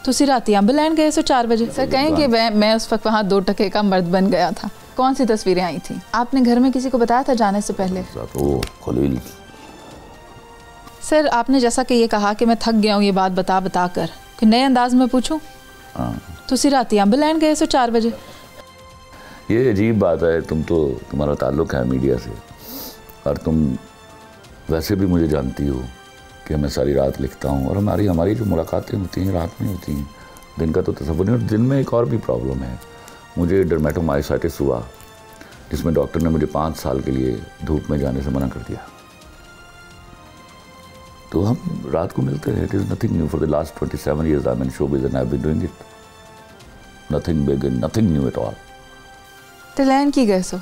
तुसी राती अंब लैन गए सो 4 बजे। सर कहें कि मैं उस वक्त वहाँ 2 टके का मर्द बन गया था। कौन सी तस्वीरें आई थी? आपने घर में किसी को बताया था जाने से पहले? वो खलील। सर आपने जैसा कि ये कहा कि मैं थक गया हूँ ये बात बता बता कर, कि नए अंदाज में पूछूं, तुसी राती अंब लैन गए सो 4 बजे। ये अजीब बात है, तुम्हारा ताल्लुक है मीडिया से और तुम वैसे भी मुझे जानती हो कि मैं सारी रात लिखता हूँ और हमारी जो मुलाकातें होती हैं रात में होती हैं, दिन का तो तसव्वुर नहीं। दिन में एक और भी प्रॉब्लम है, मुझे डर्मेटोमाइसाइटिस हुआ जिसमें डॉक्टर ने मुझे 5 साल के लिए धूप में जाने से मना कर दिया। तो हम रात को मिलते हैं। It is nothing new for the last 27 years I am in showbiz and I have been doing it. Nothing big and nothing new at all. तो लैन की गए सो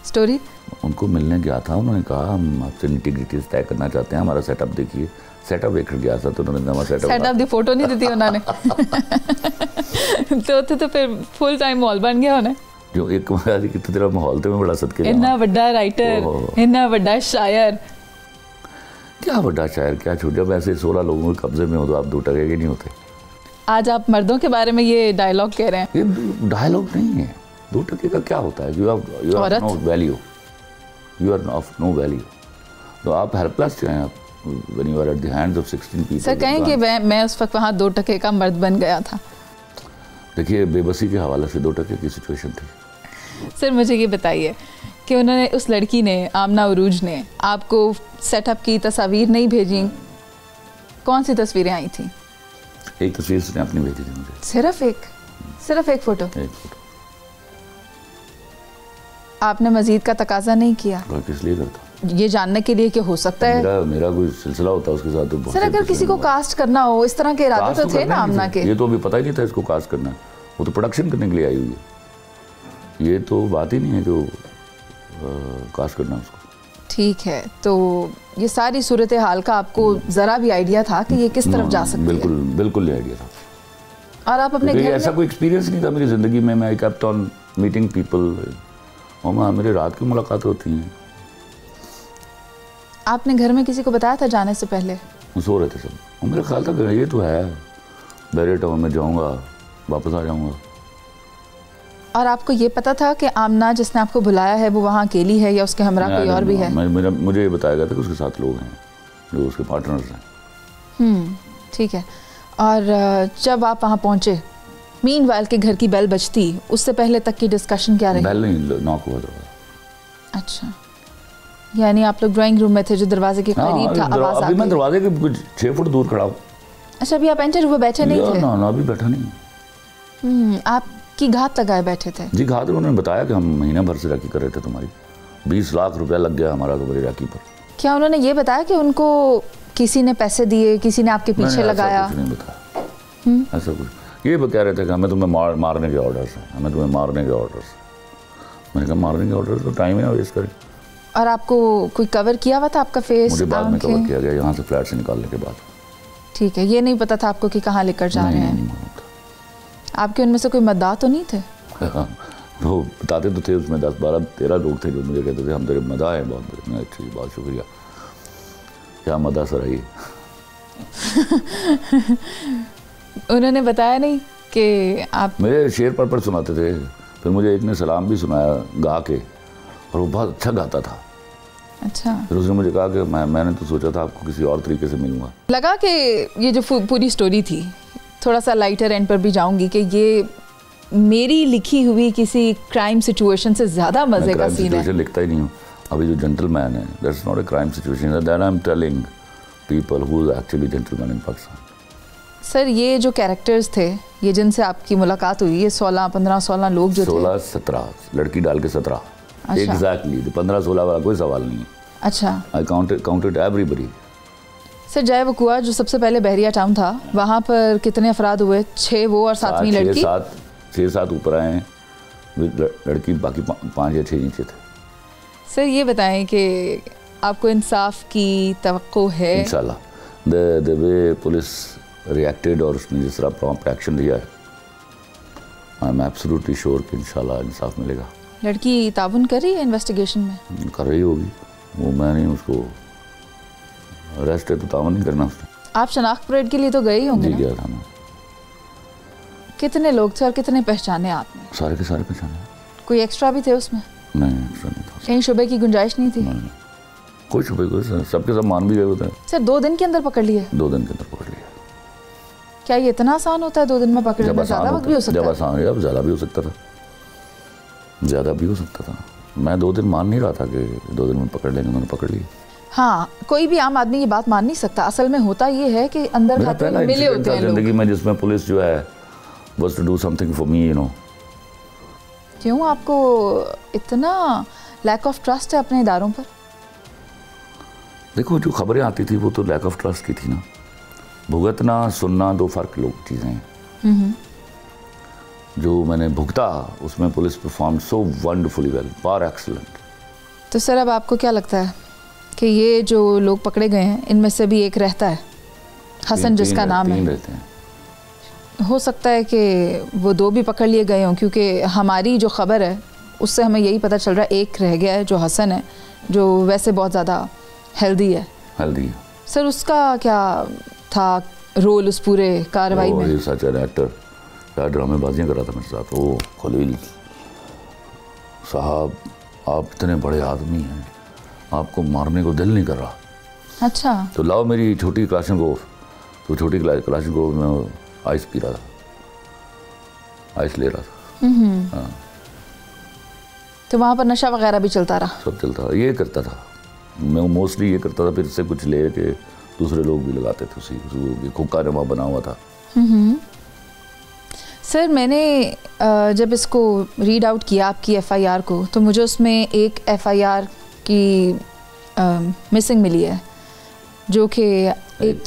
स्टोरी? उनको मिलने गया था, उन्होंने कहा हम आपसे इंटीग्रिटीज तय करना चाहते हैं, हमारा सेटअप देखिए। सेटअप देख गया था तो उन्होंने नवा सेटअप दी फोटो नहीं दी उन्होंने। तो फिर फुल टाइम माहौल बन गया होना। जो एक कि तेरा माहौल तो मैं बड़ा सदके इतना बड़ा राइटर, इतना बड़ा शायर। क्या बड़ा शायर, क्या छोड़। जब ऐसे 16 लोगों के कब्जे में हो तो आप 2 टके के नहीं होते। आज आप मर्दों के बारे में ये डायलॉग कह रहे हैं? ये डायलॉग नहीं है। 2 टके का क्या होता है? You are no value, you are of no value. तो आप हेल्पलेस हैं आप when you are at the hands of 16 people। Sir कहें कि मैं उस वक्त वहाँ 2 टके का मर्द बन गया था। देखिए बेबसी के हवाले से 2 टके की सिचुएशन थी। सर मुझे ये बताइए कि उन्होंने, उस लड़की ने, आमना उरूज ने आपको सेटअप की तस्वीर नहीं भेजी? कौन सी तस्वीरें आई थी? एक तस्वीर उसने अपनी भेजी थी मुझे। सिर्फ एक फोटो? एक फोटो। आपने मजीद का तकाजा नहीं किया? किस लिए करता? ये जानने के लिए कि हो सकता है मेरा कोई सिलसिला होता है उसके साथ तो। सर अगर किसी को कास्ट करना हो, इस तरह के इरादे तो थे ना आमना के। ये तो अभी पता ही नहीं था इसको कास्ट करना है, वो तो प्रोडक्शन करने के लिए आई हुई है। ये तो बात ही नहीं है जो कास्ट करना उसको। ठीक है, तो ये सारी सूरत हाल का आपको जरा भी आइडिया था कि ये किस तरफ जा सकती है? बिल्कुल नहीं आइडिया था। और आप अपने घर ऐसा कोई एक्सपीरियंस नहीं था मेरी ज़िंदगी में। मैं केप्ट ऑन मीटिंग पीपल और मेरे रात की मुलाकात होती हैं। आपने घर में किसी को बताया था जाने से पहले? सो रहे थे सब। और मेरा ख्याल था कि ये तो है बैरियर टाउन में जाऊँगा, वापस आ जाऊँगा। और आपको ये पता था कि आमना जिसने आपको बुलाया है वो वहाँ अकेली है या उसके हमरा कोई और भी है? मुझे ये बताया गया था कि उसके साथ लोग हैं जो उसके पार्टनर्स हैं। ठीक है। और जब आप वहाँ पहुँचे, मीनवाइल के घर की बेल बजती, उससे पहले तक की डिस्कशन क्या रही? बेल नहीं, नॉक हुआ था। अच्छा, यानी आप लोग ड्राइंग रूम में थे जो दरवाजे के करीब था, आवाज आ गई? मैं दरवाजे के कुछ 6 फुट दूर खड़ा हूँ। अच्छा, अभी आप एंटर हुए बैठे नहीं थे? ना अभी बैठा नहीं। आपकी घात लगाए बैठे थे? जी घात उन्होंने बताया कि हम महीना भर से राखी कर रहे थे तुम्हारी, 20 लाख रुपया लग गया हमारा तुम्हारी राखी पर। क्या उन्होंने ये बताया कि उनको किसी ने पैसे दिए, किसी ने आपके पीछे लगाया? कुछ नहीं बताया ऐसा कुछ। ये कह रहे थे कि हमें तुम्हें मारने के ऑर्डर्स हैं, हमें तुम्हें मारने के ऑर्डर्स। मैंने कहा मारने के ऑर्डर तो टाइम है वेस्ट करें। और आपको कोई कवर किया हुआ था आपका फेस? मुझे बाद में कवर किया गया यहाँ से फ्लैट से निकालने के बाद। ठीक है, ये नहीं पता था आपको कि कहाँ लेकर जा रहे हैं? आपके उनमें से कोई मद्दा तो नहीं थे? वो बताते तो थे, उसमें 10, 12, 13 लोग थे जो मुझे कहते थे हम तेरे मदा हैं बहुत बड़े। अच्छी, बहुत शुक्रिया। क्या मदा सर है? उन्होंने बताया नहीं कि आप? मेरे शेर पर सुनाते थे, फिर मुझे एक ने सलाम भी सुनाया गा के, और वो बहुत अच्छा गाता था। अच्छा। फिर उसने मुझे कहा कि मैंने तो सोचा था आपको किसी और तरीके से मिलूंगा। लगा कि ये जो पूरी स्टोरी थी, थोड़ा सा लाइटर एंड पर भी जाऊंगी, कि ये मेरी लिखी हुई किसी क्राइम सिचुएशन से ज़्यादा मज़े का सीन है। लिखता ही नहीं हूँ। अभी जो जेंटलमैन है, that's not a crime situation, that I am telling people who is actually gentleman in Pakistan. Sir ये जो कैरेक्टर्स थे, ये जिनसे आपकी मुलाकात हुई, ये 16, 15, 16 लोग जो 16, 17, लड़की डाल के 17। अच्छा। एग्जैक्टली 15, 16 वाला कोई सवाल नहीं है। अच्छा। आई काउंटेड एवरीबडी। सर जय वकुआ जो सबसे पहले बहरिया टाउन था, वहाँ पर कितने अफराद हुए? 6 वो और 7वीं लड़की? 6-7 ऊपर आए हैं, लड़की बाकी 5 या 6 नीचे थे। सर ये बताएं कि आपको इंसाफ की तवक्को है? इंशाल्लाह। द वे पुलिस रिएक्टेड और उसने जिस तरह प्रॉम्प्ट एक्शन लिया है, आई एम एब्सोल्युटली श्योर कि इंशाल्लाह इंसाफ मिलेगा। लड़की ताबुन कर रही है इन्वेस्टिगेशन में? कर रही होगी, वो मैं नहीं, उसको अरेस्ट है तो ताबुन नहीं करना उसने। आप शनाख्त परेड के लिए तो गए ही होंगे? जी गया था मैं। कितने लोग थे और कितने पहचाने आपने? सारे के सारे पहचाने। कोई एक्स्ट्रा भी थे उसमें? नहीं, एक्स्ट्रा नहीं था। कहीं शुबे की गुंजाइश नहीं थी? नहीं, कोई शुबे कोई, सबके सब मान भी गए होते हैं। सर 2 दिन के अंदर पकड़ लिए? 2 दिन के अंदर पकड़ लिया। क्या ये इतना आसान होता है 2 दिन में पकड़ना? ज़्यादा वक्त भी हो सकता है? जब आसान है, ज़्यादा भी हो सकता था, ज़्यादा भी हो सकता था। मैं 2 दिन मान नहीं रहा था कि 2 दिन में पकड़ लेंगे, उन्होंने पकड़ लिया। हाँ, कोई भी आम आदमी ये बात मान नहीं सकता। असल में होता ये है कि अंदर खाते मिले होते हैं जिंदगी में जिसमें पुलिस जो है was to do something for me, you know। क्यों आपको इतना लैक ऑफ ट्रस्ट है अपने इदारों पर? देखो, जो खबरें आती थी वो तो लैक ऑफ ट्रस्ट की थी ना। भुगतना सुनना 2 फर्क लोग चीज़ें हैं। जो मैंने भुगता उसमें police perform so wonderfully well, far excellent. तो सर अब आपको क्या लगता है कि ये जो लोग पकड़े गए हैं इनमें से भी एक रहता है, हसन जिसका नाम है? 3 रहते हैं। हो सकता है कि वो 2 भी पकड़ लिए गए हों, क्योंकि हमारी जो खबर है उससे हमें यही पता चल रहा है एक रह गया है जो हसन है, जो वैसे बहुत ज़्यादा हेल्दी है। सर उसका क्या था रोल उस पूरे कार्रवाई में? सच है, एक्टर क्या ड्रामेबाजियाँ कर रहा था मेरे साथ। ओ खलील साहब, आप इतने बड़े आदमी हैं, आपको मारने को दिल नहीं कर रहा। अच्छा। तो लाओ मेरी छोटी क्लाशनकोव। तो छोटी क्लाशनकोव में आइस पी रहा था, आइस ले रहा था। हाँ। तो वहाँ पर नशा वगैरह भी चलता रहा? सब चलता, ये करता था मैं मोस्टली, ये करता था, फिर से कुछ ले के दूसरे लोग भी लगाते थे उसी हुक्का जमा बना हुआ था। सर मैंने जब इसको रीड आउट किया आपकी FIR को, तो मुझे उसमें एक FIR की मिसिंग मिली है, जो कि एक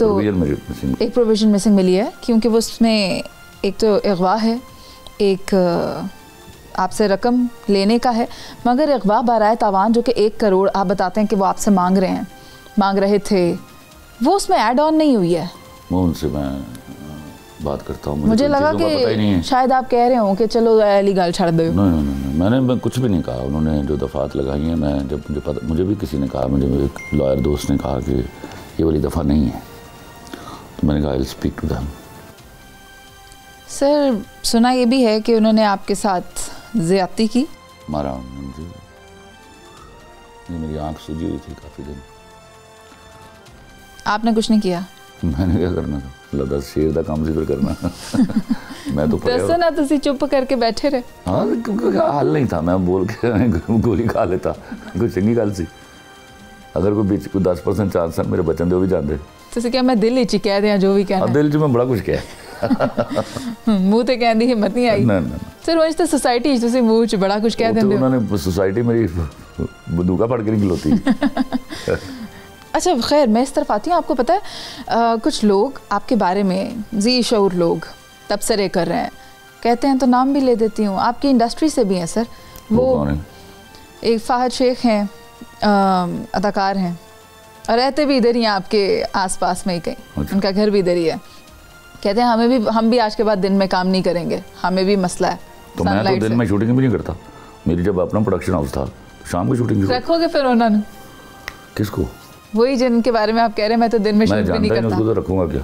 प्रोविज़न मिसिंग मिली है, क्योंकि वो उसमें एक तो अगवा है, एक आपसे रकम लेने का है, मगर अगवा बराए तावान जो कि 1 करोड़ आप बताते हैं कि वो आपसे मांग रहे थे, वो उसमें ऐड ऑन नहीं हुई है। वो उनसे मैं बात करता हूँ, मुझे लगा कि शायद आप कह रहे हो कि चलो अली गाल छड़ दो। नहीं, मैंने कुछ भी नहीं कहा। उन्होंने जो दफ़ात लगाई हैं, मैं जब मुझे भी किसी ने कहा, मुझे एक लॉयर दोस्त ने कहा कि ये वाली दफ़ा नहीं है, तो मैंने कहा I will speak to them. Sir सुना ये भी है कि उन्होंने आपके साथ ज़्यादती की? मारा मुझे, मेरी आँख सूजी हुई थी काफ़ी दिन। आपने कुछ नहीं किया? मैंने क्या करना था, लगा शेर का काम जिक्र करना। मैं तो दसो ना, तुसी चुप करके बैठे रहे। हाँ, क्योंकि हाल नहीं था, मैं बोल के गोली खा लेता, कोई चंगी गल सी। अगर कोई बीच कोई 10% चांस है मेरे बचन दे, वो भी जान दे। तुसी क्या मैं दिल च कह दिया जो भी कहना? दिल च मैं बड़ा कुछ कहा। मुंह ते कहने की हिम्मत नहीं आई। सर वो तो सोसाइटी तुसी मुंह च बड़ा कुछ कह देंगे। उन्होंने सोसाइटी मेरी बंदूका फड़ के नहीं खलोती। अच्छा खैर, मैं इस तरफ आती हूँ। आपको पता है कुछ लोग आपके बारे में जी शऊर लोग तबसरे कर रहे हैं, कहते हैं, तो नाम भी ले देती हूँ, आपकी इंडस्ट्री से भी हैं सर। वो एक फ़ाहद शेख हैं, अदाकार हैं, और रहते भी इधर ही हैं आपके आसपास में ही कहीं। अच्छा। उनका घर भी इधर ही है। कहते हैं हम भी आज के बाद दिन में काम नहीं करेंगे, हमें भी मसला है। तो मैं तो दिन में शूटिंग भी नहीं करता। मेरी जब अपना प्रोडक्शन हाउस था, शाम को शूटिंग रखोगे फिर उन्होंने? किसको? वही जिनके बारे में आप कह रहे हैं मैं तो दिन में शूट भी नहीं करता। उसको तो रखूंगा क्या?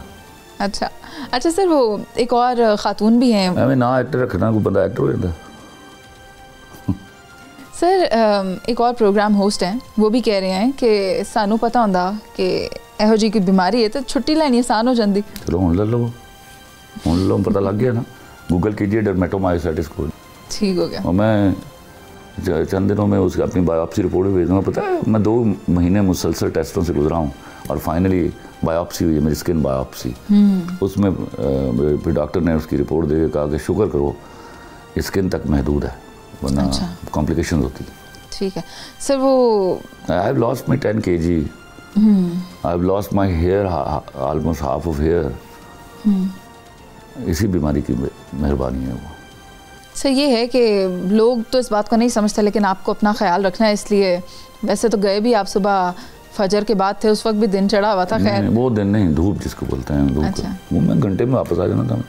अच्छा सर, वो एक और खातून भी हैं। मैं ना एक्टर रखना, कोई बंदा एक्टर हो जाता। सर एक और प्रोग्राम होस्ट हैं, वो भी कह रहे हैं कि सानू पता होंदा कि एहो जी कोई बीमारी है तो छुट्टी लेनी आसान हो जाती। चलो हुण ले लो, पता लग गया ना। गूगल कीजिए डर्मेटोमायोसाइटिस को, ठीक हो गया। और मैं चंद दिनों में उसकी अपनी बायोप्सी रिपोर्ट भी भेज दूँगा। पता है मैं 2 महीने मुसलसल टेस्टों से गुजरा हूँ, और फाइनली बायोप्सी हुई है, मेरी स्किन बायोप्सी। उसमें फिर डॉक्टर ने उसकी रिपोर्ट दे के कहा कि शुक्र करो स्किन तक महदूद है, वरना कॉम्प्लिकेशन होती। ठीक है सर। वो I have lost my 10 kg, I have lost my hair, almost half of hair. इसी बीमारी की मेहरबानी है वो। सर ये है कि लोग तो इस बात को नहीं समझते, लेकिन आपको अपना ख्याल रखना है, इसलिए वैसे तो गए भी आप सुबह फजर के बाद थे, उस वक्त भी दिन चढ़ा हुआ था। खैर वो दिन नहीं, धूप जिसको बोलते हैं, धूप। अच्छा। वो मैं घंटे में वापस आ जाना था।